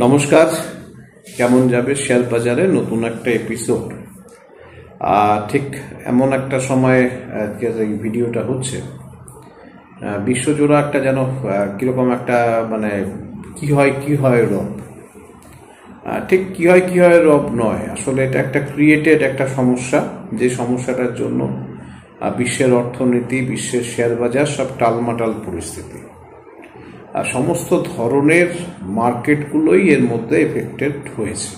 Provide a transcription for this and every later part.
নমস্কার, কেমন যাবে শেয়ার বাজারে নতুন একটা এপিসোড। ঠিক এমন একটা সময় এই ভিডিওটা হচ্ছে, বিশ্বজোড়া একটা যেন কিরকম একটা মানে কি হয় রব, ঠিক কি হয় রব নয়, আসলে এটা একটা ক্রিয়েটেড একটা সমস্যা, যে সমস্যাটার জন্য বিশ্বের অর্থনীতি, বিশ্বের শেয়ার বাজার সব টালমাটাল পরিস্থিতি। সমস্ত ধরনের মার্কেটগুলোই এর মধ্যে এফেক্টেড হয়েছে।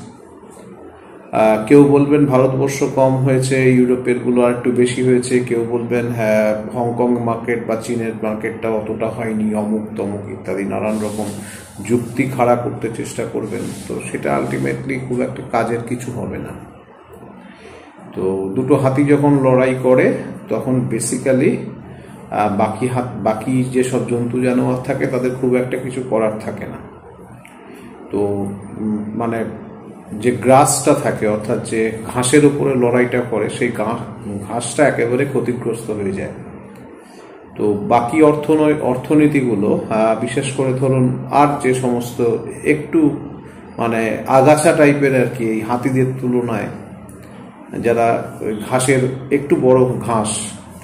কেউ বলবেন ভারতবর্ষ কম হয়েছে, ইউরোপেরগুলো আর একটু বেশি হয়েছে, কেউ বলবেন হ্যাঁ হংকং মার্কেট বা চীনের মার্কেটটা অতটা হয়নি, অমুক তমুক ইত্যাদি নানান রকম যুক্তি খাড়া করতে চেষ্টা করবেন। তো সেটা আলটিমেটলি খুব একটা কাজের কিছু হবে না। তো দুটো হাতি যখন লড়াই করে তখন বেসিক্যালি বাকি যেসব জন্তু জানোয়ার থাকে তাদের খুব একটা কিছু করার থাকে না। তো মানে যে গ্রাসটা থাকে, অর্থাৎ যে ঘাসের উপরে লড়াইটা করে, সেই ঘাসটা একেবারে ক্ষতিগ্রস্ত হয়ে যায়। তো বাকি অর্থনীতিগুলো, বিশেষ করে ধরুন আর যে সমস্ত একটু মানে আগাছা টাইপের আর কি, এই হাতিদের তুলনায় যারা ঘাসের একটু বড় ঘাস,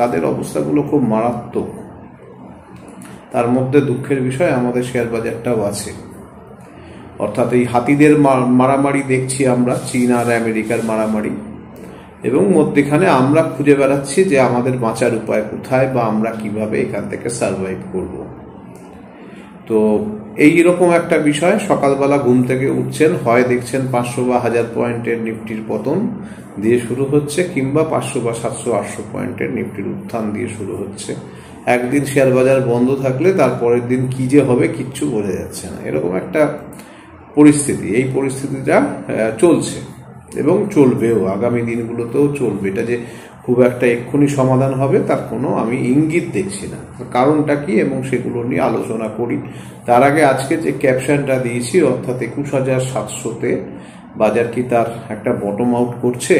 তাদের অবস্থাগুলো খুব মারাত্মক। তার মধ্যে দুঃখের বিষয় আমাদের শেয়ার বাজারটাও আছে। অর্থাৎ এই হাতিদের মারামারি দেখছি আমরা, চীন আর আমেরিকার মারামারি, এবং মধ্যখানে আমরা খুঁজে বেড়াচ্ছি যে আমাদের বাঁচার উপায় কোথায় বা আমরা কিভাবে এখান থেকে সার্ভাইভ করব। তো এইরকম একটা বিষয়, সকালবেলা ঘুম থেকে উঠছেন, হয় দেখছেন 500 বা 1000 পয়েন্টের নিফটির পতন দিয়ে শুরু হচ্ছে, কিংবা 500 বা 700 800 পয়েন্টের নিফটির উত্থান দিয়ে শুরু হচ্ছে। একদিন শেয়ার বাজার বন্ধ থাকলে তারপরের দিন কি যে হবে কিচ্ছু বোঝা যাচ্ছে না। এরকম একটা পরিস্থিতি, এই পরিস্থিতিটা চলছে এবং চলবেও, আগামী দিনগুলোতেও চলবে। এটা যে খুব একটা এক্ষুনি সমাধান হবে তার কোনো আমি ইঙ্গিত দেখছি না। কারণটা কি এবং সেগুলো নিয়ে আলোচনা করি। তার আগে আজকে যে ক্যাপশনটা দিয়েছি, অর্থাৎ 21,700-তে বাজার কি তার একটা বটম আউট করছে,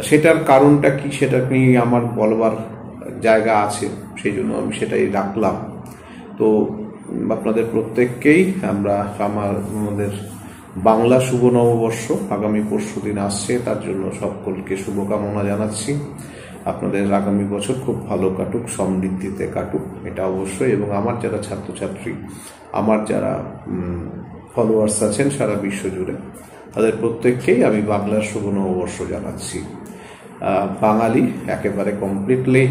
সেটার কারণটা কি সেটা নিয়ে আমার বলবার জায়গা আছে, সেই জন্য আমি সেটাই রাখলাম। তো আপনাদের প্রত্যেককেই আমাদের বাংলা শুভ নববর্ষ আগামী পরশুদিন আসছে, তার জন্য সকলকে শুভকামনা জানাচ্ছি। আপনাদের আগামী বছর খুব ভালো কাটুক, সমৃদ্ধিতে কাটুক, এটা অবশ্যই। এবং আমার যারা ছাত্রছাত্রী, আমার যারা ফলোয়ার্স আছেন সারা বিশ্ব জুড়ে, তাদের প্রত্যেককেই আমি বাংলার শুভ নববর্ষ জানাচ্ছি। বাঙালি একেবারে কমপ্লিটলি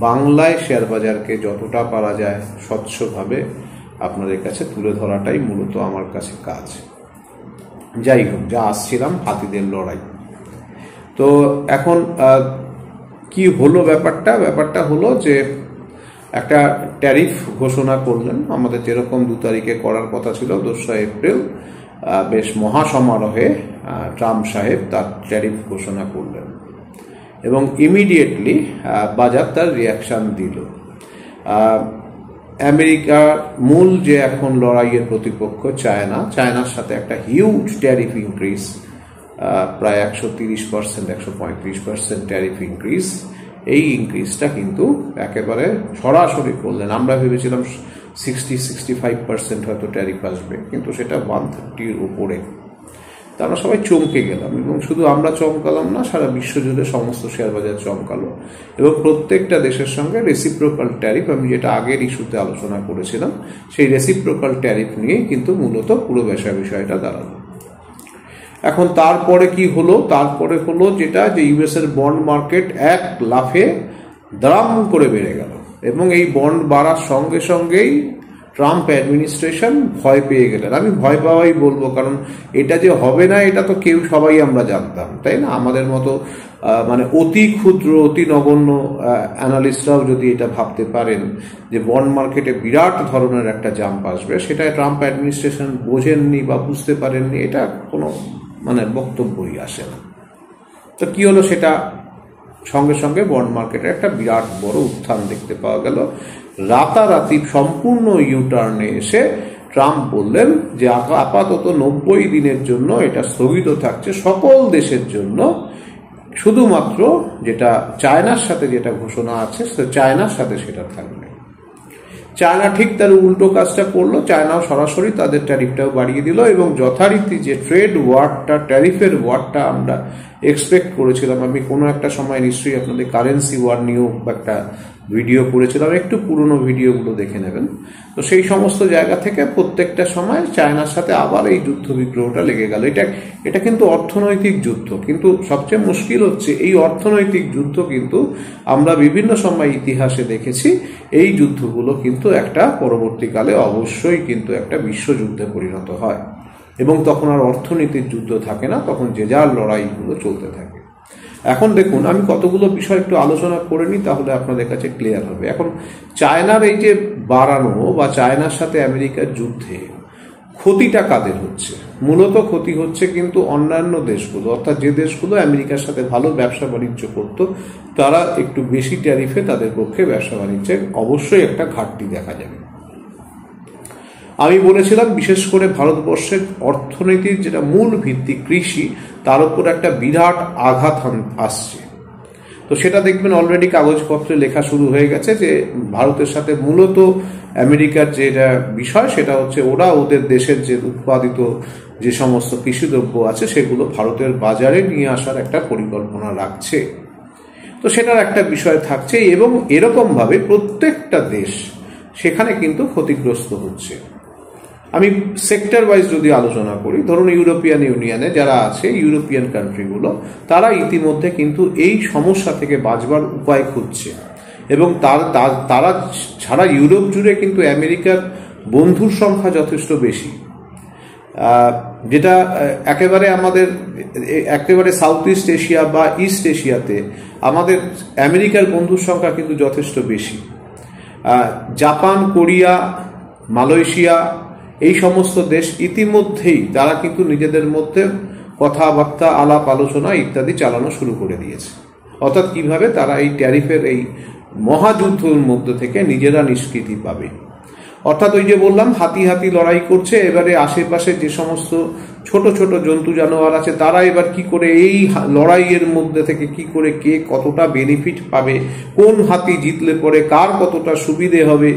বাংলায় শেয়ার বাজারকে যতটা পারা যায় স্বচ্ছভাবে আপনাদের কাছে তুলে ধরাটাই মূলত আমার কাছে কাজ। যাই হোক, যা আসছিলাম হাতিদের লড়াই। তো এখন কি হলো ব্যাপারটা হলো যে একটা ট্যারিফ ঘোষণা করলেন। আমাদের যেরকম 2 তারিখে করার কথা ছিল, 2রা এপ্রিল বেশ মহাসমারোহে ট্রাম্প সাহেব তার ট্যারিফ ঘোষণা করলেন এবং ইমিডিয়েটলি বাজার তার রিয়াকশন দিল। আমেরিকার মূল যে এখন লড়াইয়ের প্রতিপক্ষ চায়নার সাথে একটা হিউজ ট্যারিফ ইনক্রিজ, প্রায় 130% 135% ট্যারিফ ইনক্রিজ। এই ইনক্রিজটা কিন্তু একেবারে সরাসরি করলেন। আমরা ভেবেছিলাম 60-65% হয়তো ট্যারিফ আসবে, কিন্তু সেটা 130-র উপরে। তা আমরা সবাই চমকে গেলাম, এবং শুধু আমরা চমকালাম না, সারা বিশ্বজুড়ে সমস্ত শেয়ার বাজার চমকালো। এবং প্রত্যেকটা দেশের সঙ্গে রেসিপ্রোকাল ট্যারিফ, আমি যেটা আগের ইস্যুতে আলোচনা করেছিলাম, সেই রেসিপ্রোকাল ট্যারিফ নিয়ে কিন্তু মূলত পুরো বিষয়টা দাঁড়ালো। এখন তারপরে কি হলো? তারপরে হলো যেটা, যে ইউএস এর বন্ড মার্কেট এক লাফে দাম করে বেড়ে গেল, এবং এই বন্ড বাড়ার সঙ্গে সঙ্গেই ট্রাম্প অ্যাডমিনিস্ট্রেশন ভয় পেয়ে গেলেন। আমি ভয় পাওয়াই বলবো, কারণ এটা যে হবে না এটা তো সবাই আমরা জানতাম, তাই না? আমাদের মতো মানে অতি ক্ষুদ্র, অতি নগণ্য অ্যানালিস্টরাও যদি এটা ভাবতে পারেন যে বন্ড মার্কেটে বিরাট ধরনের একটা জাম্প আসবে, সেটা ট্রাম্প অ্যাডমিনিস্ট্রেশন বোঝেননি বা বুঝতে পারেননি, এটা কোনো মানে বক্তব্যই আসে না। তো কি হলো, সেটা সঙ্গে সঙ্গে বন্ড মার্কেটে একটা বিরাট বড় উত্থান দেখতে পাওয়া গেল। রাতারাতি সম্পূর্ণ ইউটার্নে এসে ট্রাম্প বললেন যে আপাতত 90 দিনের জন্য এটা স্থগিত থাকছে সকল দেশের জন্য, শুধুমাত্র যেটা চায়নার সাথে যেটা ঘোষণা আছে চায়নার সাথে সেটা থাকবে। চায়না ঠিক তার উল্টো কাজটা করলো, চায়নাও সরাসরি তাদের ট্যারিফটাও বাড়িয়ে দিল এবং যথারীতি যে ট্রেড ওয়ারটা, ট্যারিফের ওয়ারটা আমরা এক্সপেক্ট করেছিলাম, আমি কোনো একটা সময় নিশ্চয়ই আপনাদের কারেন্সি ওয়ার নিয়েও একটা ভিডিও করেছিলাম, একটু পুরনো ভিডিওগুলো দেখে নেবেন। তো সেই সমস্ত জায়গা থেকে প্রত্যেকটা সময় চায়নার সাথে আবার এই যুদ্ধ বিগ্রহটা লেগে গেল। এটা কিন্তু অর্থনৈতিক যুদ্ধ, কিন্তু সবচেয়ে মুশকিল হচ্ছে এই অর্থনৈতিক যুদ্ধ কিন্তু আমরা বিভিন্ন সময় ইতিহাসে দেখেছি, এই যুদ্ধগুলো কিন্তু একটা পরবর্তীকালে অবশ্যই কিন্তু একটা বিশ্বযুদ্ধে পরিণত হয় এবং তখন আর অর্থনীতির যুদ্ধ থাকে না, তখন যে যার লড়াইগুলো চলতে থাকে। এখন দেখুন, আমি কতগুলো বিষয় একটু আলোচনা করে নিই, তাহলে আপনাদের কাছে ক্লিয়ার হবে। এখন চায়নার এই যে বাড়ানো বা চায়নার সাথে আমেরিকার যুদ্ধে ক্ষতিটা কাদের হচ্ছে? মূলত ক্ষতি হচ্ছে কিন্তু অন্যান্য দেশগুলো, অর্থাৎ যে দেশগুলো আমেরিকার সাথে ভালো ব্যবসা বাণিজ্য করত, তারা একটু বেশি ট্যারিফে তাদের পক্ষে ব্যবসা বাণিজ্যের অবশ্যই একটা ঘাটতি দেখা যাবে। আমি বলেছিলাম বিশেষ করে ভারতবর্ষের অর্থনীতির যেটা মূল ভিত্তি কৃষি, তার উপর একটা বিরাট আঘাত আসছে। তো সেটা দেখবেন অলরেডি কাগজপত্রে লেখা শুরু হয়ে গেছে যে ভারতের সাথে মূলত আমেরিকার যেটা বিষয় সেটা হচ্ছে ওরা ওদের দেশের যে উৎপাদিত যে সমস্ত কৃষিদ্রব্য আছে সেগুলো ভারতের বাজারে নিয়ে আসার একটা পরিকল্পনা রাখছে। তো সেটার একটা বিষয় থাকছে এবং এরকমভাবে প্রত্যেকটা দেশ সেখানে কিন্তু ক্ষতিগ্রস্ত হচ্ছে। আমি সেক্টর ওয়াইজ যদি আলোচনা করি, ধরুন ইউরোপিয়ান ইউনিয়নে যারা আছে, ইউরোপিয়ান কান্ট্রিগুলো, তারা ইতিমধ্যে কিন্তু এই সমস্যা থেকে বাঁচবার উপায় খুঁজছে এবং তারা ছাড়া ইউরোপ জুড়ে কিন্তু আমেরিকার বন্ধুর সংখ্যা যথেষ্ট বেশি, যেটা একেবারে সাউথ ইস্ট এশিয়া বা ইস্ট এশিয়াতে আমাদের আমেরিকার বন্ধুর সংখ্যা কিন্তু যথেষ্ট বেশি। জাপান, কোরিয়া, মালয়েশিয়া, এই সমস্ত দেশ ইতিমধ্যেই তারা কিন্তু নিজেদের মধ্যে কথাবার্তা, আলাপ আলোচনা ইত্যাদি চালানো শুরু করে দিয়েছে, অর্থাৎ কিভাবে তারা এই ট্যারিফের এই মহাযুদ্ধের মধ্যে থেকে নিজেরা নিষ্কৃতি পাবে। অর্থাৎ ওই যে বললাম হাতি হাতি লড়াই করছে, এবারে আশেপাশে যে সমস্ত ছোট ছোট জন্তু জানোয়ার আছে তারা এবার কি করে এই লড়াইয়ের মধ্যে থেকে কি করে কে কতটা বেনিফিট পাবে, কোন হাতি জিতলে পরে কার কতটা সুবিধে হবে,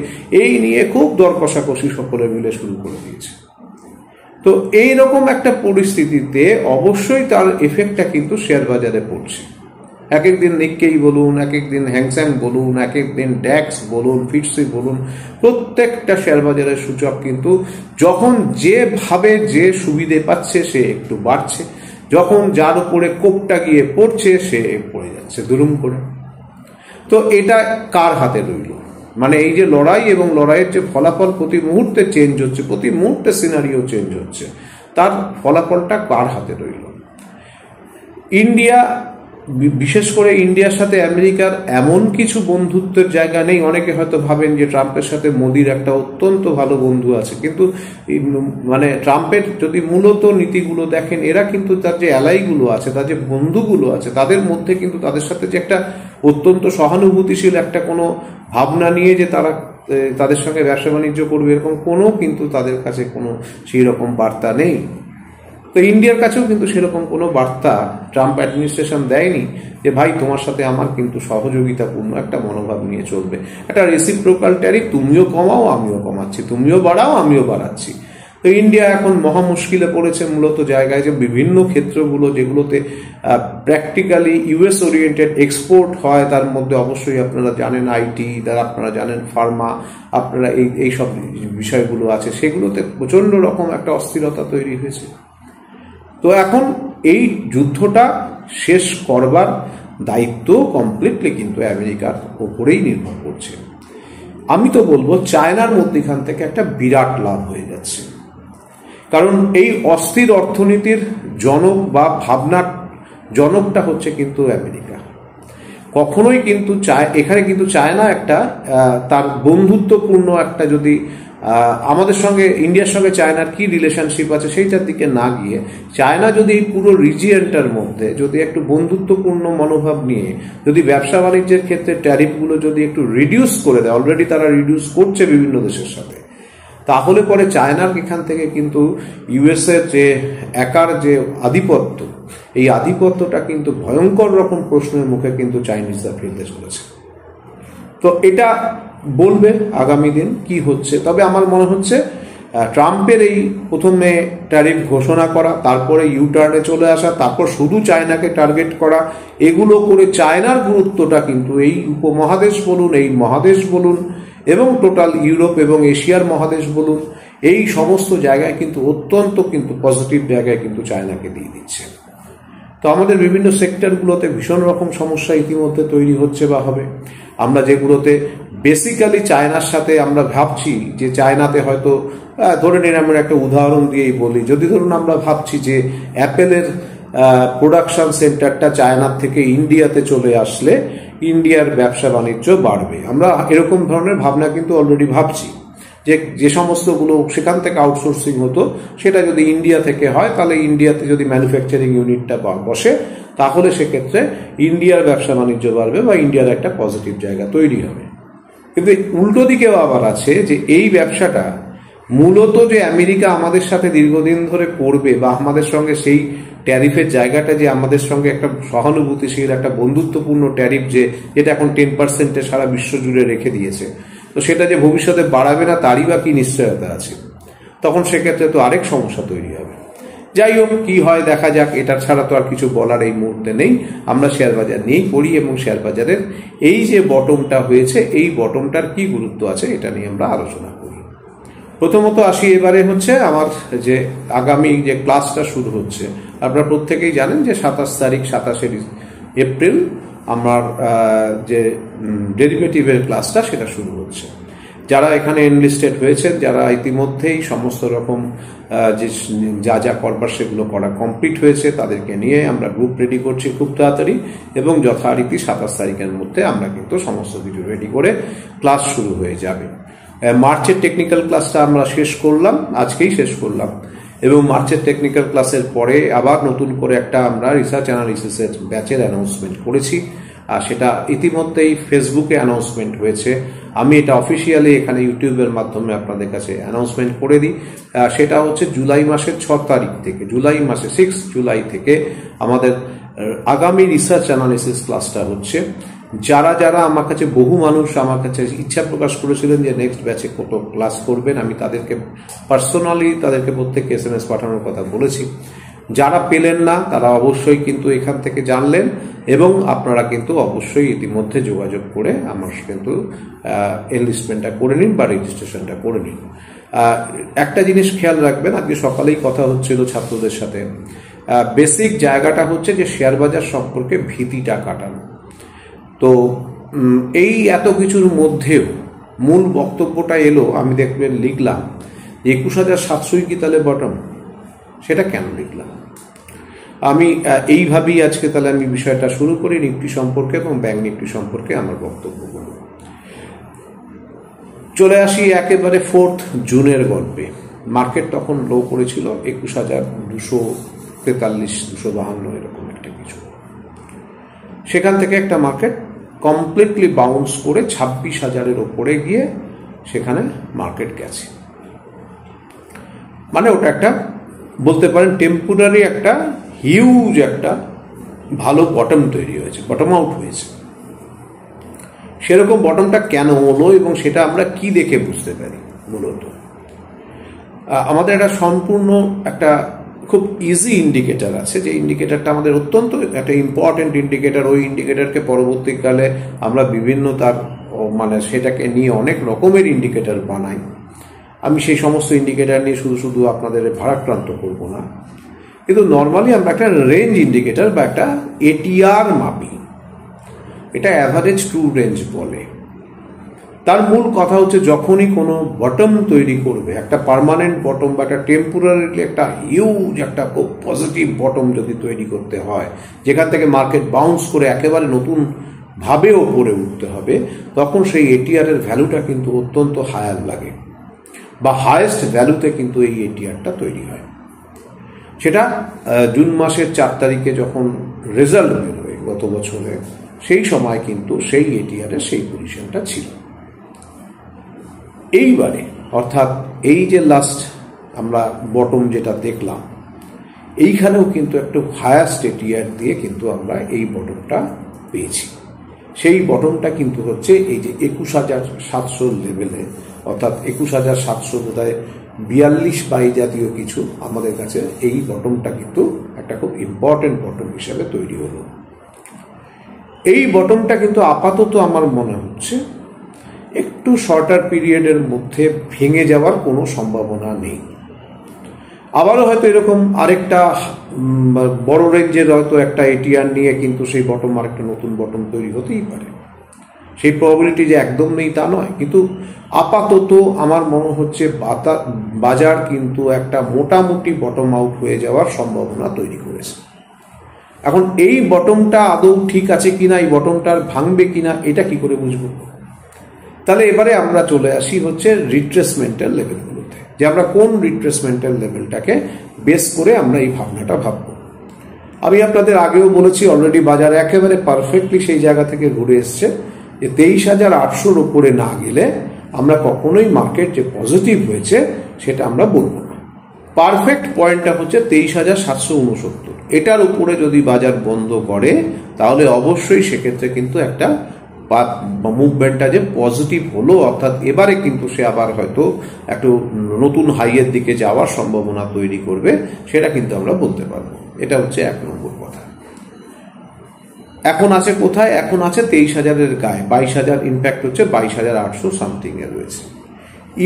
এই নিয়ে খুব দর কষাকষি সকলে মিলে শুরু করে দিয়েছে। তো এইরকম একটা পরিস্থিতিতে অবশ্যই তার এফেক্টটা কিন্তু শেয়ার বাজারে পড়ছে। এক একদিন নিক্কেই বলুন, এক একদিন হ্যাংস্যাং বলুন, এক একদিন ড্যাক্স বলুন, ফিটসি বলুন, প্রত্যেকটা শেয়ার বাজারের সূচক কিন্তু যখন যেভাবে যে সুবিধে পাচ্ছে সে একটু বাড়ছে, যখন যার উপরে কোপটা গিয়ে পড়ছে সে পড়ে যাচ্ছে দুরুম করে। তো এটা কার হাতে রইল? মানে এই যে লড়াই এবং লড়াইয়ের যে ফলাফল প্রতি মুহূর্তে চেঞ্জ হচ্ছে, প্রতি মুহূর্তে সিনারিও চেঞ্জ হচ্ছে, তার ফলাফলটা কার হাতে রইল? ইন্ডিয়া, বিশেষ করে ইন্ডিয়ার সাথে আমেরিকার এমন কিছু বন্ধুত্বের জায়গা নেই। অনেকে হয়তো ভাবেন যে ট্রাম্পের সাথে মোদির একটা অত্যন্ত ভালো বন্ধু আছে, কিন্তু মানে ট্রাম্পের যদি মূলত নীতিগুলো দেখেন, এরা কিন্তু তার যে অ্যালাইগুলো আছে, তার যে বন্ধুগুলো আছে, তাদের মধ্যে কিন্তু তাদের সাথে যে একটা অত্যন্ত সহানুভূতিশীল একটা কোনো ভাবনা নিয়ে যে তারা তাদের সঙ্গে ব্যবসা বাণিজ্য করবে, এরকম কোনো কিন্তু তাদের কাছে কোনো সেই রকম বার্তা নেই। তো ইন্ডিয়ার কাছেও কিন্তু সেরকম কোনো বার্তা ট্রাম্প অ্যাডমিনিস্ট্রেশন দেয়নি যে ভাই তোমার সাথে আমার কিন্তু সহযোগিতাপূর্ণ একটা মনোভাব নিয়ে চলবে, একটা রেসিপ্রোকাল ট্যারিফ তুমিও কমাও আমিও কমাচ্ছি, তুমিও বাড়াও আমিও বাড়াচ্ছি। তো ইন্ডিয়া এখন মহা মুশকিলে পড়েছে মূলত জায়গায়, যে বিভিন্ন ক্ষেত্রগুলো যেগুলোতে প্র্যাকটিক্যালি ইউএস ওরিয়েন্টেড এক্সপোর্ট হয়, তার মধ্যে অবশ্যই আপনারা জানেন আইটি, তার আপনারা জানেন ফার্মা, আপনারা এই সব বিষয়গুলো আছে, সেগুলোতে প্রচন্ড রকম একটা অস্থিরতা তৈরি হয়েছে। তো এখন এই যুদ্ধটা শেষ করবার দায়িত্ব কমপ্লিটলি কিন্তু আমেরিকার ওপরেই নির্ভর করছে। আমি তো বলবো চায়নার মধ্যখান থেকে একটা বিরাট লাভ হয়ে যাচ্ছে, কারণ এই অস্থির অর্থনীতির জনক বা ভাবনার জনকটা হচ্ছে কিন্তু আমেরিকা। কখনোই কিন্তু এখানে কিন্তু চায়না একটা তার বন্ধুত্বপূর্ণ একটা, যদি আমাদের সঙ্গে ইন্ডিয়ার সঙ্গে চায়নার কি রিলেশনশিপ আছে সেইটার দিকে না গিয়ে, চায়না যদি এই পুরো রিজিয়নটার মধ্যে যদি একটু বন্ধুত্বপূর্ণ মনোভাব নিয়ে যদি ব্যবসা বাণিজ্যের ক্ষেত্রে ট্যারিফগুলো যদি একটু রিডিউস করে দেয়, অলরেডি তারা রিডিউস করছে বিভিন্ন দেশের সাথে, তাহলে পরে চায়নার এখান থেকে কিন্তু ইউএসএর যে একার যে আধিপত্য, এই আধিপত্যটা কিন্তু ভয়ঙ্কর রকম প্রশ্নের মুখে কিন্তু চাইনিজরা ফেলতে চলেছে। তো এটা বলবে আগামী দিন কি হচ্ছে। তবে আমার মনে হচ্ছে ট্রাম্পের এই প্রথমে ট্যারিফ ঘোষণা করা, তারপরে ইউটার্নে চলে আসা, তারপর শুধু চায়নাকে টার্গেট করা, এগুলো করে চায়নার গুরুত্বটা কিন্তু এই উপমহাদেশ বলুন, এই মহাদেশ বলুন, এবং টোটাল ইউরোপ এবং এশিয়ার মহাদেশ বলুন, এই সমস্ত জায়গায় কিন্তু অত্যন্ত কিন্তু পজিটিভ জায়গায় কিন্তু চায়নাকে দিয়ে দিচ্ছে। তো আমাদের বিভিন্ন সেক্টরগুলোতে ভীষণ রকম সমস্যা ইতিমধ্যে তৈরি হচ্ছে বা হবে। আমরা যেগুলোতে বেসিক্যালি চায়নার সাথে আমরা ভাবছি যে চায়নাতে হয়তো ধরে নিন, আমরা একটা উদাহরণ দিয়েই বলি, যদি ধরুন আমরা ভাবছি যে অ্যাপেলের প্রোডাকশন সেন্টারটা চায়নার থেকে ইন্ডিয়াতে চলে আসলে ইন্ডিয়ার ব্যবসা বাণিজ্য বাড়বে, আমরা এরকম ধরনের ভাবনা কিন্তু অলরেডি ভাবছি যে সমস্তগুলো সেখান থেকে আউটসোর্সিং হতো সেটা যদি ইন্ডিয়া থেকে হয়, তাহলে ইন্ডিয়াতে যদি ম্যানুফ্যাকচারিং ইউনিটটা বসে তাহলে সেক্ষেত্রে ইন্ডিয়ার ব্যবসা বাণিজ্য বাড়বে বা ইন্ডিয়ার একটা পজিটিভ জায়গা তৈরি হবে। কিন্তু উল্টো দিকেও আবার আছে যে এই ব্যবসাটা মূলত যে আমেরিকা আমাদের সাথে দীর্ঘদিন ধরে করবে বা আমাদের সঙ্গে সেই ট্যারিফের জায়গাটা যে আমাদের সঙ্গে একটা সহানুভূতিশীল একটা বন্ধুত্বপূর্ণ ট্যারিফ যেটা এখন 10% সারা বিশ্ব জুড়ে রেখে দিয়েছে, তো সেটা যে ভবিষ্যতে বাড়াবে না তারই বা কি নিশ্চয়তা আছে? তখন সেক্ষেত্রে তো আরেক সমস্যা তৈরি হবে। যাই হোক, কি হয় দেখা যাক, এটা ছাড়া তো আর কিছু বলার এই মুহূর্তে নেই। আমরা শেয়ার বাজার নিয়েই পড়ি এবং শেয়ার বাজারের এই যে বটমটা হয়েছে, এই বটমটার কি গুরুত্ব আছে এটা নিয়ে আমরা আলোচনা করি। প্রথমত আসি এবারে হচ্ছে আমার যে আগামী যে ক্লাসটা শুরু হচ্ছে, আপনারা প্রত্যেকেই জানেন যে 27 এপ্রিল আমার যে ডেরিভেটিভের ক্লাসটা সেটা শুরু হচ্ছে। যারা এখানে এনলিস্টেড হয়েছেন, যারা ইতিমধ্যেই সমস্ত রকম যে যা করবার সেগুলো করা কমপ্লিট হয়েছে, তাদেরকে নিয়ে আমরা গ্রুপ রেডি করছি খুব তাড়াতাড়ি, এবং যথারীতি 27 তারিখের মধ্যে আমরা কিন্তু সমস্ত কিছু রেডি করে ক্লাস শুরু হয়ে যাবে। মার্চের টেকনিক্যাল ক্লাসটা আমরা শেষ করলাম, আজকেই শেষ করলাম, এবং মার্চের টেকনিক্যাল ক্লাসের পরে আবার নতুন করে একটা আমরা রিসার্চ অ্যানালিসিসের ব্যাচের অ্যানাউন্সমেন্ট করেছি, আর সেটা ইতিমধ্যেই ফেসবুকে অ্যানাউন্সমেন্ট হয়েছে। আমি এটা অফিসিয়ালি এখানে ইউটিউবের মাধ্যমে আপনাদের কাছে অ্যানাউন্সমেন্ট করে দিই। সেটা হচ্ছে জুলাই মাসের 6 তারিখ থেকে, জুলাই মাসে 6 জুলাই থেকে আমাদের আগামী রিসার্চ অ্যানালিসিস ক্লাসটা হচ্ছে। যারা যারা আমার কাছে, বহু মানুষ আমার কাছে ইচ্ছা প্রকাশ করেছিলেন যে নেক্সট ব্যাচে কত ক্লাস করবেন, আমি তাদেরকে পার্সোনালি তাদেরকে প্রত্যেককে SMS পাঠানোর কথা বলেছি। যারা পেলেন না তারা অবশ্যই কিন্তু এখান থেকে জানলেন, এবং আপনারা কিন্তু অবশ্যই ইতিমধ্যে যোগাযোগ করে আমার কিন্তু এনলিস্টমেন্টটা করে নিন বা রেজিস্ট্রেশনটা করে নিন। একটা জিনিস খেয়াল রাখবেন, আজকে সকালেই কথা হচ্ছিল ছাত্রদের সাথে, বেসিক জায়গাটা হচ্ছে যে শেয়ার বাজার সম্পর্কে ভীতিটা কাটানো। তো এই এত কিছুর মধ্যেও মূল বক্তব্যটা এলো, আমি দেখবেন লিখলাম 21,700 কি তাহলে বটম, সেটা কেন লিখলাম আমি এইভাবেই আজকে তাহলে আমি বিষয়টা শুরু করি নিফটি সম্পর্কে এবং ব্যাংক নিফটি সম্পর্কে আমার বক্তব্যগুলো। চলে আসি একেবারে 4 জুনের গল্পে। মার্কেট তখন লো করেছিল 21,243, 252 এরকম একটা কিছু। সেখান থেকে একটা মার্কেট কমপ্লিটলি বাউন্স করে 26,000-এর ওপরে গিয়ে সেখানে মার্কেট গেছে। মানে ওটা একটা বলতে পারেন টেম্পোরারি একটা হিউজ একটা ভালো বটম তৈরি হয়েছে, বটম আউট হয়েছে। সেরকম বটমটা কেন হলো এবং সেটা আমরা কি দেখে বুঝতে পারি? মূলত আমাদের একটা সম্পূর্ণ একটা খুব ইজি ইন্ডিকেটর আছে, যে ইন্ডিকেটরটা আমাদের অত্যন্ত একটা ইম্পর্টেন্ট ইন্ডিকেটর। ওই ইন্ডিকেটরকে পরবর্তীকালে আমরা বিভিন্ন তার মানে সেটাকে নিয়ে অনেক রকমের ইন্ডিকেটর বানাই। আমি সেই সমস্ত ইন্ডিকেটর নিয়ে শুধু আপনাদের ভারাক্রান্ত করব না, কিন্তু নর্মালি আমরা একটা রেঞ্জ ইন্ডিকেটর বা একটা এটিআর মাপি। এটা অ্যাভারেজ ট্রু রেঞ্জ বলে। তার মূল কথা হচ্ছে যখনই কোনো বটম তৈরি করবে, একটা পার্মানেন্ট বটম বা একটা টেম্পোরারিলি একটা হিউজ একটা খুব পজিটিভ বটম যদি তৈরি করতে হয়, যেখান থেকে মার্কেট বাউন্স করে একেবারে নতুন ভাবে ওপরে উঠতে হবে, তখন সেই এটিআর এর ভ্যালুটা কিন্তু অত্যন্ত হায়ার লাগে, বা হায়েস্ট ভ্যালুতে কিন্তু এই এটিআরটা তৈরি হয়। সেটা জুন মাসের 4 তারিখে যখন রেজাল্ট বেরোয় গত বছরে, সেই সময় কিন্তু সেই এটিআরের সেই পজিশনটা ছিল। এইবারে অর্থাৎ এই যে লাস্ট আমরা বটম যেটা দেখলাম, এইখানেও কিন্তু একটু হায়াস্ট এটিআর দিয়ে কিন্তু আমরা এই বটমটা পেয়েছি। সেই বটমটা কিন্তু হচ্ছে এই যে 21,700 লেভেলে, অর্থাৎ 21,700 বোধহয় 42 জাতীয় কিছু আমাদের কাছে এই বটমটা কিন্তু একটা খুব ইম্পর্টেন্ট বটম হিসাবে তৈরি হলো। এই বটমটা কিন্তু আপাতত আমার মনে হচ্ছে একটু শর্টার পিরিয়ডের মধ্যে ভেঙে যাওয়ার কোনো সম্ভাবনা নেই। আবারও হয়তো এরকম আরেকটা বড় রেঞ্জের হয়তো একটা এটিআর নিয়ে কিন্তু সেই বটম আরেকটা নতুন বটম তৈরি হতেই পারে, সেই প্রবাবিলিটি যে একদম নেই তা নয়, কিন্তু আপাতত আমার মনে হচ্ছে বাজার কিন্তু একটা মোটামুটি বটম আউট হয়ে যাওয়ার সম্ভাবনা তৈরি করেছে। এখন এই বটমটা আদৌ ঠিক আছে কিনা, এই বটমটার ভাঙবে কিনা, এটা কি করে বুঝবো? তাহলে এবারে আমরা চলে আসি হচ্ছে রিট্রেসমেন্টের লেভেলগুলোতে, যে আমরা কোন রিট্রেসমেন্টের লেভেলটাকে বেস করে আমরা এই ভাবনাটা ভাববো। আমি আপনাদের আগেও বলেছি অলরেডি বাজার একেবারে পারফেক্টলি সেই জায়গা থেকে ঘুরে এসছে যে 23,800 উপরে না গেলে আমরা কখনোই মার্কেট যে পজিটিভ হয়েছে সেটা আমরা বলবো না। পারফেক্ট পয়েন্টটা হচ্ছে 23,769। এটার উপরে যদি বাজার বন্ধ করে তাহলে অবশ্যই সেক্ষেত্রে কিন্তু একটা মুভমেন্টটা যে পজিটিভ হলো, অর্থাৎ এবারে কিন্তু সে আবার হয়তো একটু নতুন হাইয়ের দিকে যাওয়ার সম্ভাবনা তৈরি করবে, সেটা কিন্তু আমরা বলতে পারবো। এটা হচ্ছে 1 নম্বর কথা। এখন আছে কোথায়? এখন আছে 23,000-এর গায়ে, 22,000 ইনফ্যাক্ট হচ্ছে 22,800 সামথিং এ রয়েছে।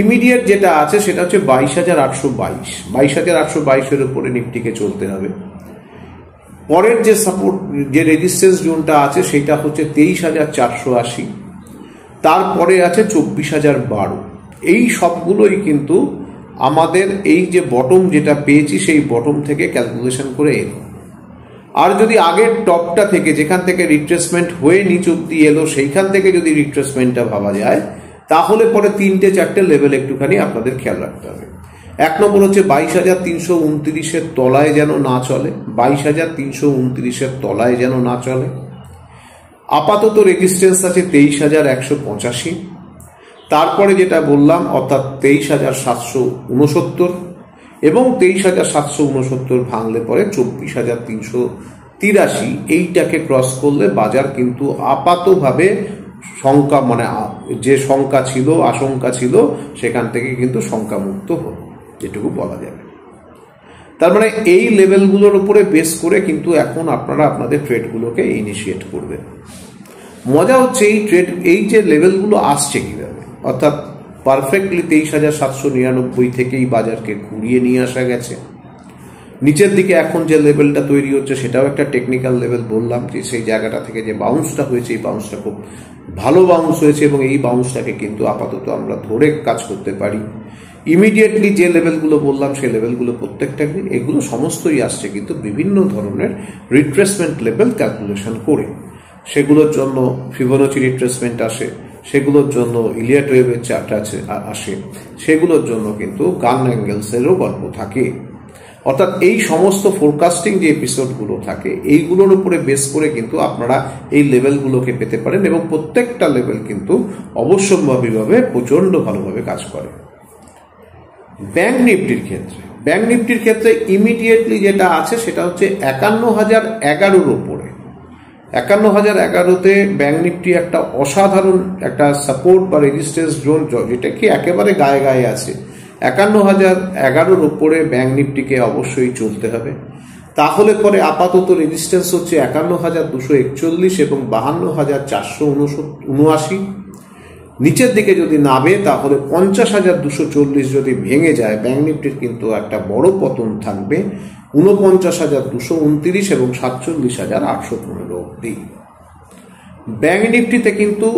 ইমিডিয়েট যেটা আছে সেটা হচ্ছে 22,822, 22,822-এর উপরে নিফটিকে চলতে হবে। পরের যে সাপোর্ট, যে রেজিস্ট্যান্স জোনটা আছে সেটা হচ্ছে 23,480, তারপরে আছে 24,012। এই সবগুলোই কিন্তু আমাদের এই যে বটম যেটা পেয়েছি সেই বটম থেকে ক্যালকুলেশন করে এলো। আর যদি আগের টপটা থেকে, যেখান থেকে রিট্রেসমেন্ট হয়ে নিচ অব্দি এলো, সেইখান থেকে যদি রিট্রেসমেন্টটা ভাবা যায় তাহলে পরে 3-4টে লেভেল একটুখানি আপনাদের খেয়াল রাখতে হবে। 1 নম্বর হচ্ছে 22,329-এর তলায় যেন না চলে, 22,329-এর তলায় যেন না চলে। আপাতত রেজিস্ট্যান্স আছে 23,185, তারপরে যেটা বললাম অর্থাৎ 23,769 এবং 23,769 ভাঙলে পরে 24,383, এইটাকে ক্রস করলে বাজার কিন্তু আপাতভাবে শঙ্কা, মানে যে শঙ্কা ছিল, আশঙ্কা ছিল, সেখান থেকে কিন্তু শঙ্কামুক্ত হলো, যেটুকু বলা যাবে। তার মানে এই লেভেলগুলোর উপরে বেস করে কিন্তু এখন আপনারা আপনাদের ট্রেডগুলোকে ইনিশিয়েট করবেন। মজা হচ্ছে এই যে লেভেলগুলো আসছে কিভাবে, অর্থাৎ পারফেক্টলি 23,799 থেকেই বাজারকে ঘুরিয়ে নিয়ে আসা গেছে। নিচের দিকে এখন যে লেভেলটা তৈরি হচ্ছে সেটাও একটা টেকনিক্যাল লেভেল, বললাম যে সেই জায়গাটা থেকে যে বাউন্সটা হয়েছে, এই বাউন্সটা খুব ভালো বাউন্স হয়েছে এবং এই বাউন্সটাকে কিন্তু আপাতত আমরা ধরে কাজ করতে পারি। ইমিডিয়েটলি যে লেভেলগুলো বললাম সেই লেভেলগুলো প্রত্যেকটা, এগুলো সমস্তই আসছে কিন্তু বিভিন্ন ধরনের রিট্রেসমেন্ট লেভেল ক্যালকুলেশন করে। সেগুলোর জন্য ফিবোনাচি রিট্রেসমেন্ট আসে, সেগুলোর জন্য ইলিয়ট ওয়েভের চার্ট আসে, সেগুলোর জন্য কিন্তু গান অ্যাঙ্গেলসেরও গল্প থাকে। অর্থাৎ এই সমস্ত ফোরকাস্টিং যে এপিসোডগুলো থাকে এইগুলোর উপরে বেস করে কিন্তু আপনারা এই লেভেলগুলোকে পেতে পারেন এবং প্রত্যেকটা লেভেল কিন্তু অবশ্যম্ভাবীভাবে প্রচন্ড ভালোভাবে কাজ করে। ব্যাংক নিফটির ক্ষেত্রে ইমিডিয়েটলি যেটা আছে সেটা হচ্ছে 51,011-এর উপরে। 51,011-তে ব্যাংক নিফটি একটা অসাধারণ একটা সাপোর্ট বা রেজিস্ট্যান্স জোন, যেটা কি একেবারে গায়ে গায়ে আছে। 51,011-এর উপরে ব্যাংক নিফটিকে অবশ্যই চলতে হবে। তাহলে পরে আপাতত রেজিস্ট্যান্স হচ্ছে 51,241 এবং 52,479। নিচের দিকে যদি নামে তাহলে 50,240 যদি ভেঙে যায় ব্যাংক নিফটির কিন্তু একটা বড় পতন থাকবে 49,229 এবং 47,815 অব্দি। ব্যাংক নিফটিতে কিন্তু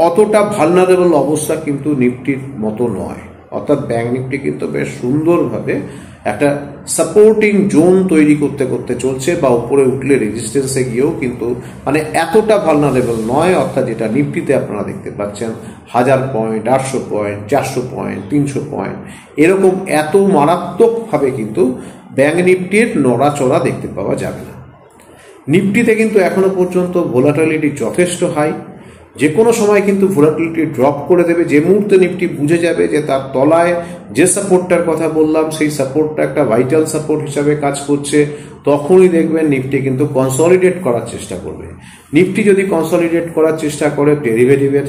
অতটা ভালনারেবল অবস্থা কিন্তু নিফটির মতো নয়, অর্থাৎ ব্যাংক নিফটি কিন্তু বেশ সুন্দরভাবে একটা সাপোর্টিং জোন তৈরি করতে করতে চলছে, বা উপরে উঠলে রেজিস্ট্যান্সে গিয়েও কিন্তু মানে এতটা ভালনারেবল নয়। অর্থাৎ যেটা নিফটিতে আপনারা দেখতে পাচ্ছেন 1000 পয়েন্ট, 800 পয়েন্ট, 400 পয়েন্ট, 300 পয়েন্ট, এরকম এত মারাত্মকভাবে কিন্তু ব্যাংক নিফটির নড়াচড়া দেখতে পাওয়া যাবে না। নিফটিতে কিন্তু এখনো পর্যন্ত ভোলাটিলিটি যথেষ্ট হাই, যে কোনো সময় কিন্তু ভোলাটিলিটি ড্রপ করে দেবে। যে মুহূর্তে নিফটি বুঝে যাবে যে তার তলায় যে সাপোর্টটার কথা বললাম সেই সাপোর্টটা একটা ভাইটাল সাপোর্ট হিসাবে কাজ করছে, তখনই দেখবেন নিফটি কিন্তু কনসলিডেট করার চেষ্টা করবে। নিফটি যদি কনসলিডেট করার চেষ্টা করে, ডেরিভেটিভের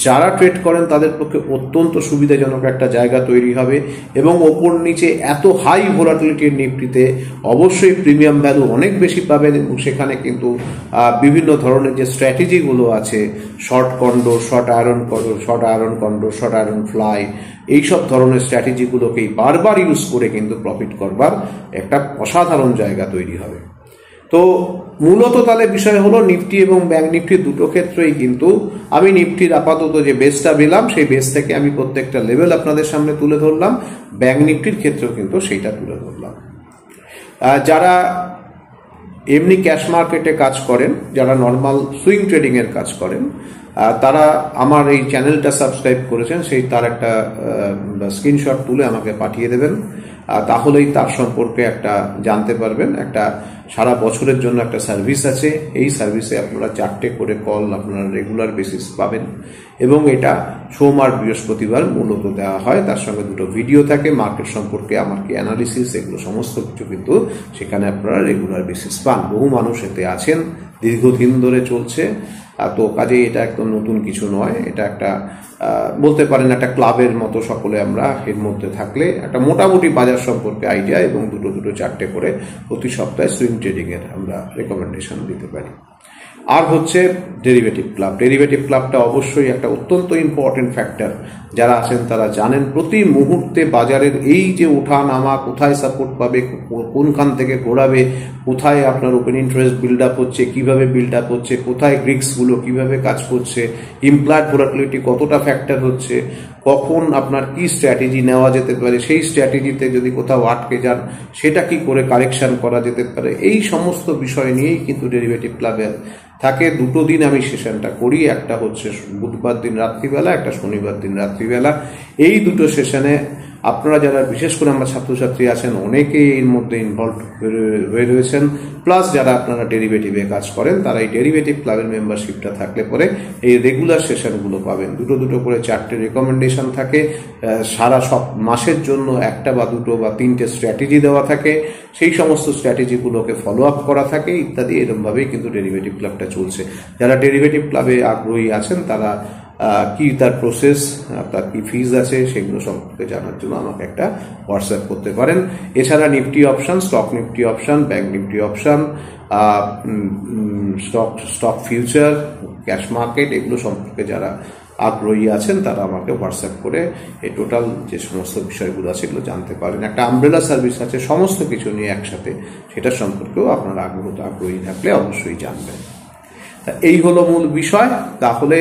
যারা ট্রেড করেন তাদের পক্ষে অত্যন্ত সুবিধাজনক একটা জায়গা তৈরি হবে এবং ওপর নিচে এত হাই ভোলাটিলিটির নিফটিতে অবশ্যই প্রিমিয়াম ভ্যালু অনেক বেশি পাবেন এবং সেখানে কিন্তু বিভিন্ন ধরনের যে স্ট্র্যাটেজিগুলো আছে, short condor, short iron condor, short iron condor, short iron fly, এইসব ধরনের স্ট্র্যাটেজিগুলোকেই বারবার ইউজ করে কিন্তু প্রফিট করবার একটা অসাধারণ জায়গা তৈরি হবে। তো মূলত তাহলে বিষয় হলো নিফটি এবং ব্যাংক নিফটি দুটো ক্ষেত্রেই কিন্তু আমি নিফটির আপাতত যে বেসটা পেলাম সেই বেস থেকে আমি প্রত্যেকটা লেভেল আপনাদের সামনে তুলে ধরলাম, ব্যাংক নিফটির ক্ষেত্রেও কিন্তু সেইটা তুলে ধরলাম। যারা এমনি ক্যাশ মার্কেটে কাজ করেন, যারা নর্মাল সুইং ট্রেডিং এর কাজ করেন, তারা আমার এই চ্যানেলটা সাবস্ক্রাইব করেছেন, সেই তার একটা স্ক্রিনশট তুলে আমাকে পাঠিয়ে দেবেন, তাহলেই তার সম্পর্কে একটা জানতে পারবেন। একটা সারা বছরের জন্য একটা সার্ভিস আছে, এই সার্ভিসে আপনারা 4টে করে কল আপনারা রেগুলার বেসিস পাবেন এবং এটা সোম আর বৃহস্পতিবার মূলত দেওয়া হয়। তার সঙ্গে 2টো ভিডিও থাকে, মার্কেট সম্পর্কে আমার কি অ্যানালিসিস, এগুলো সমস্ত কিছু কিন্তু সেখানে আপনারা রেগুলার বেসিস পান। বহু মানুষ এতে আছেন, দীর্ঘদিন ধরে চলছে, তো কাজেই এটা একদম নতুন কিছু নয়। এটা একটা বলতে পারেন একটা ক্লাবের মতো, সকলে আমরা এর মধ্যে থাকলে একটা মোটামুটি বাজার সম্পর্কে আইডিয়া এবং 4টে করে প্রতি সপ্তাহে সুইং ট্রেডিং এর আমরা রেকমেন্ডেশন দিতে পারি। আর হচ্ছে ডেরিভেটিভ ক্লাব। ডেরিভেটিভ ক্লাবটা অবশ্যই একটা অত্যন্ত ইম্পর্টেন্ট ফ্যাক্টর। যারা আছেন তারা জানেন প্রতি মুহূর্তে বাজারের এই যে ওঠা নামা, কোথায় সাপোর্ট পাবে, কোনখান থেকে ঘোরাবে, কোথায় আপনার ওপেন ইন্টারেস্ট বিল্ড আপ হচ্ছে, কিভাবে বিল্ড আপ হচ্ছে, কোথায় গ্রিক্সগুলো কিভাবে কাজ করছে, ইমপ্লয়েড ভোলাটিলিটি কতটা ফ্যাক্টর হচ্ছে, কখন আপনার কি স্ট্র্যাটেজি নেওয়া যেতে পারে, সেই স্ট্র্যাটেজিতে যদি কোথাও আটকে যান সেটা কি করে কারেকশন করা যেতে পারে, এই সমস্ত বিষয় নিয়েই কিন্তু ডেরিভেটিভ ক্লাবে থাকে। 2টো দিন আমি সেশনটা করি, একটা হচ্ছে বুধবার দিন রাত্রিবেলা, একটা শনিবার দিন রাত্রিবেলা। এই 2টো সেশনে আপনারা যারা বিশেষ করে আমার ছাত্রছাত্রী আছেন অনেকেই এর মধ্যে ইনভলভ হয়ে রয়েছেন, প্লাস যারা আপনারা ডেরিভেটিভে কাজ করেন তারা এই ডেরিভেটিভ ক্লাবের মেম্বারশিপটা থাকলে পরে এই রেগুলার সেশনগুলো পাবেন। 2টো করে 4টে রেকমেন্ডেশন থাকে, সারা সব মাসের জন্য 1টা বা 2টো বা 3টে স্ট্র্যাটেজি দেওয়া থাকে, সেই সমস্ত স্ট্র্যাটেজিগুলোকে ফলো আপ করা থাকে ইত্যাদি। এরকমভাবেই কিন্তু ডেরিভেটিভ ক্লাবটা চলছে। যারা ডেরিভেটিভ ক্লাবে আগ্রহী আছেন তারা কি তার প্রসেস, তার কি ফিজ আছে, সেগুলো সম্পর্কে জানার জন্য আমাকে একটা হোয়াটসঅ্যাপ করতে পারেন। এছাড়া Nifty option, stock Nifty option, bank Nifty option, stock future, cash market, এগুলো সম্পর্কে যারা আগ্রহী আছেন তারা আমাকে হোয়াটসঅ্যাপ করে এই টোটাল যে সমস্ত বিষয়গুলো আছে এগুলো জানতে পারেন। একটা আমব্রেলা সার্ভিস আছে সমস্ত কিছু নিয়ে একসাথে, সেটা সম্পর্কেও আপনারা আগ্রহী থাকলে অবশ্যই জানবেন। এই হলো মূল বিষয়। তাহলে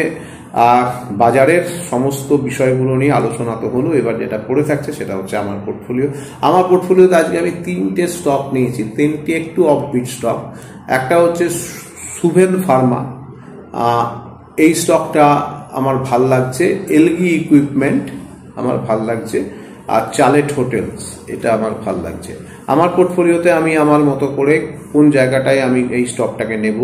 বাজারের সমস্ত বিষয়গুলো নিয়ে আলোচনা তো হলো, এবার যেটা পড়ে থাকছে সেটা হচ্ছে আমার পোর্টফোলিও। আমার পোর্টফোলিওতে আজকে আমি 3টে স্টক নিয়েছি, 3টে একটু অফবিট স্টক। একটা হচ্ছে সুভেন ফার্মা, এই স্টকটা আমার ভাল লাগছে। এলগি ইকুইপমেন্ট আমার ভাল লাগছে, আর চালেট হোটেলস এটা আমার ভাল লাগছে। আমার পোর্টফোলিওতে আমি আমার মতো করে কোন জায়গাটায় আমি এই স্টকটাকে নেব,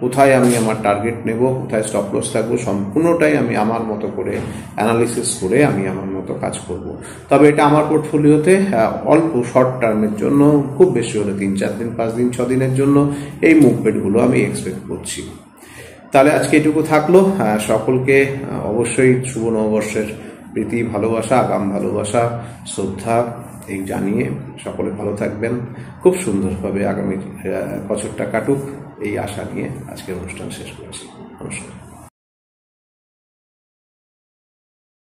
কোথায় আমি আমার টার্গেট নেব, কোথায় স্টপ লস থাকবো, সম্পূর্ণটাই আমি আমার মতো করে অ্যানালিসিস করে আমি আমার মতো কাজ করব। তবে এটা আমার পোর্টফোলিওতে অল্প শর্ট টার্মের জন্য, খুব বেশি হলে 3-4 দিন, 5 দিন, 6 দিনের জন্য এই মুভমেন্টগুলো আমি এক্সপেক্ট করছি। তাহলে আজকে এটুকু থাকলো। সকলকে অবশ্যই শুভ নববর্ষের প্রীতি, ভালোবাসা, আগাম ভালোবাসা, শ্রদ্ধা এই জানিয়ে সকলে ভালো থাকবেন, খুব সুন্দরভাবে আগামী বছরটা কাটুক এই আশা নিয়ে আজকের অনুষ্ঠান শেষ করছি। নমস্কার।